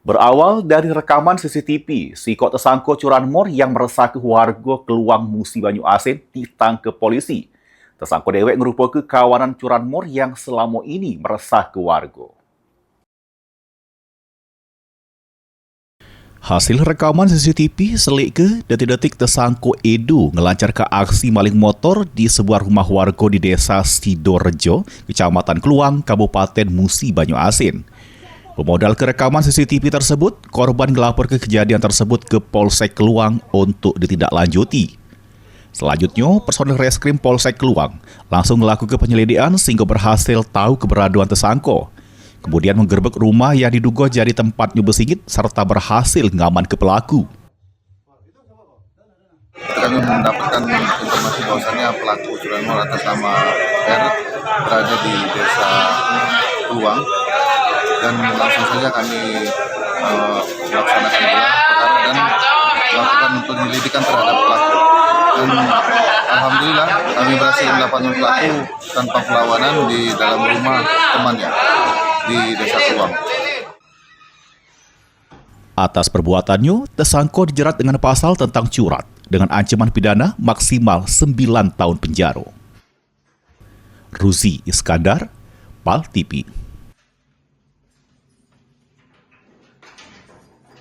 Berawal dari rekaman CCTV, si kok tersangka curanmor yang meresahkan warga Keluang Musi Banyu Asin ditangkap polisi. Tersangka dewek merupakan kawanan curanmor yang selama ini meresahkan warga. Hasil rekaman CCTV selik ke detik-detik tersangka Edo ngelancarkan aksi maling motor di sebuah rumah warga di desa Sidorejo, Kecamatan Keluang, Kabupaten Musi Banyu Asin. Bermodal ke rekaman CCTV tersebut, korban ngelapor ke kejadian tersebut ke Polsek Keluang untuk ditindaklanjuti. Selanjutnya, personel reskrim Polsek Keluang langsung melakukan penyelidikan sehingga berhasil tahu keberadaan tersangka. Kemudian menggerebek rumah yang diduga jadi tempat nyubesingit serta berhasil ngaman ke pelaku. Kami mendapatkan informasi bahwasannya pelaku curanmor atas nama R berada di desa Keluang. Dan langsung saja kami melaksanakan gelar perkara dan melakukan penyelidikan terhadap pelaku. Dan alhamdulillah kami berhasil mendapatkan pelaku tanpa perlawanan di dalam rumah temannya di desa Keluang. Atas perbuatannya, tersangka dijerat dengan pasal tentang curat dengan ancaman pidana maksimal 9 tahun penjara. Ruzi Iskandar, PAL TV.